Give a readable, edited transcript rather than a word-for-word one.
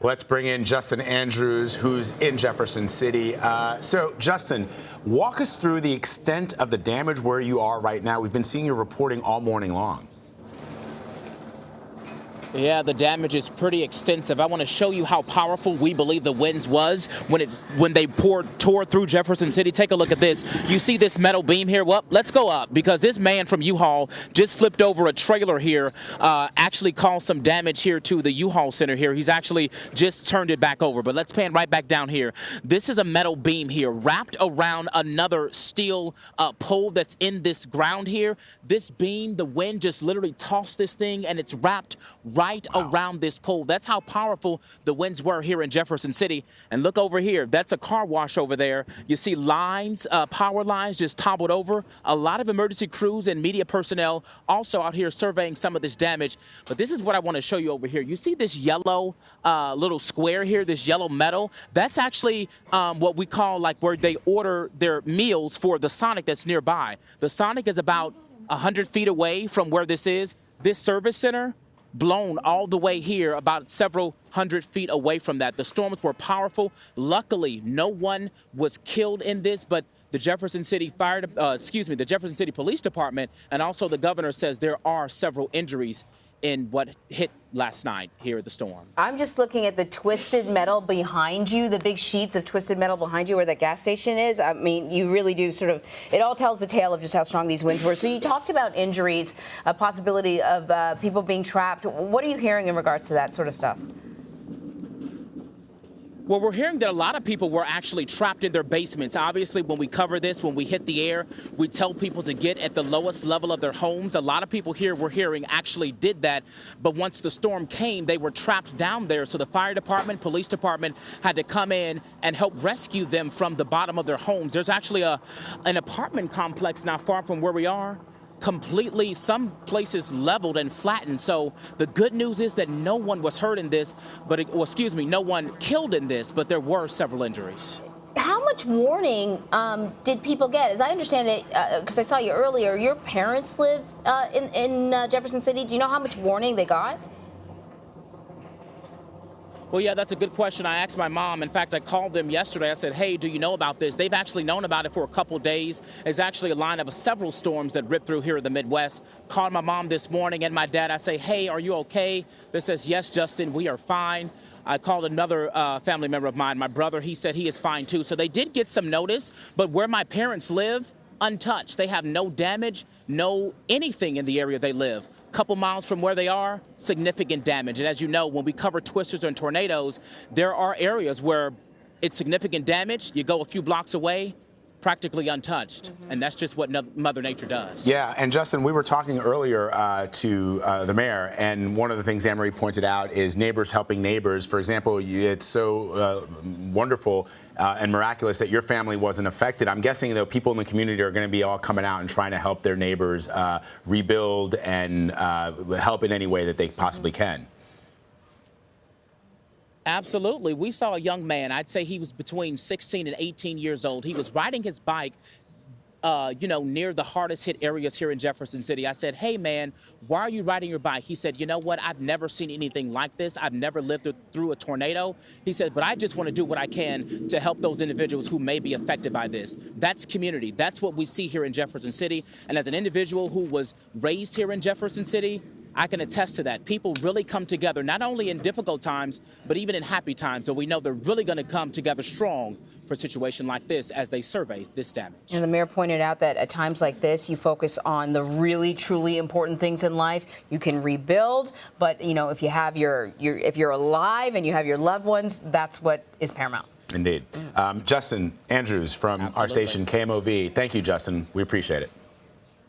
Let's bring in Justin Andrews, who's in Jefferson City. So, Justin, walk us through the extent of the damage where you are right now. We've been seeing your reporting all morning long. Yeah, the damage is pretty extensive. I want to show you how powerful we believe the winds was when they tore through Jefferson City. Take a look at this. You see this metal beam here? Well, let's go up because this man from U-Haul just flipped over a trailer here, actually caused some damage here to the U-Haul center here. He's actually just turned it back over, but let's pan right back down here. This is a metal beam here wrapped around another steel pole that's in this ground here. This beam, the wind just literally tossed this thing and it's wrapped right around this pole. That's how powerful the winds were here in Jefferson City. And look over here. That's a car wash over there. You see lines, power lines just toppled over. A lot of emergency crews and media personnel also out here surveying some of this damage. But this is what I want to show you over here. You see this yellow little square here, this yellow metal? That's actually what we call like where they order their meals for the Sonic that's nearby. The Sonic is about 100 feet away from where this is. This service center blown all the way here, about several hundred feet away from that. The storms were powerful. Luckily, no one was killed in this, but the Jefferson City the Jefferson City Police Department and also the governor says there are several injuries in what hit last night here at the storm. I'm just looking at the twisted metal behind you, the big sheets of twisted metal behind you where that gas station is. I mean, you really do sort of, it all tells the tale of just how strong these winds were. So you talked about injuries, a possibility of people being trapped. What are you hearing in regards to that sort of stuff? Well, we're hearing that a lot of people were actually trapped in their basements. Obviously, when we cover this, when we hit the air, we tell people to get at the lowest level of their homes. A lot of people here we're hearing actually did that. But once the storm came, they were trapped down there. So the fire department, police department had to come in and help rescue them from the bottom of their homes. There's actually an apartment complex not far from where we are, completely, some places leveled and flattened. So the good news is that no one was hurt in this, no one killed in this, but there were several injuries. How much warning did people get? As I understand it, because I saw you earlier, your parents live in Jefferson City. Do you know how much warning they got? Well, yeah, that's a good question. I asked my mom. In fact, I called them yesterday. I said, hey, do you know about this? They've actually known about it for a couple days. It's actually a line of several storms that ripped through here in the Midwest. Called my mom this morning and my dad. I say, hey, are you okay? They says, yes, Justin, we are fine. I called another family member of mine, my brother. He said he is fine, too. So they did get some notice. But where my parents live, untouched. They have no damage, no anything in the area they live. Couple miles from where they are, significant damage. And as you know, when we cover twisters and tornadoes, there are areas where it's significant damage. You go a few blocks away, practically untouched. And that's just what Mother Nature does. Yeah, and Justin, we were talking earlier to the mayor, and one of the things Anne-Marie pointed out is neighbors helping neighbors. For example, it's so wonderful and miraculous that your family wasn't affected. I'm guessing, though, people in the community are going to be all coming out and trying to help their neighbors rebuild and help in any way that they possibly can. Absolutely. We saw a young man, I'd say he was between 16 and 18 years old. He was riding his bike, near the hardest hit areas here in Jefferson City. I said, hey, man, why are you riding your bike? He said, you know what? I've never seen anything like this. I've never lived through a tornado. He said, but I just want to do what I can to help those individuals who may be affected by this. That's community. That's what we see here in Jefferson City. And as an individual who was raised here in Jefferson City, I can attest to that. People really come together, not only in difficult times, but even in happy times. So we know they're really going to come together strong for a situation like this as they survey this damage. And the mayor pointed out that at times like this, you focus on the really, truly important things in life. You can rebuild, but if you have if you're alive and you have your loved ones, that's what is paramount. Indeed. Justin Andrews from our station KMOV. Thank you, Justin. We appreciate it.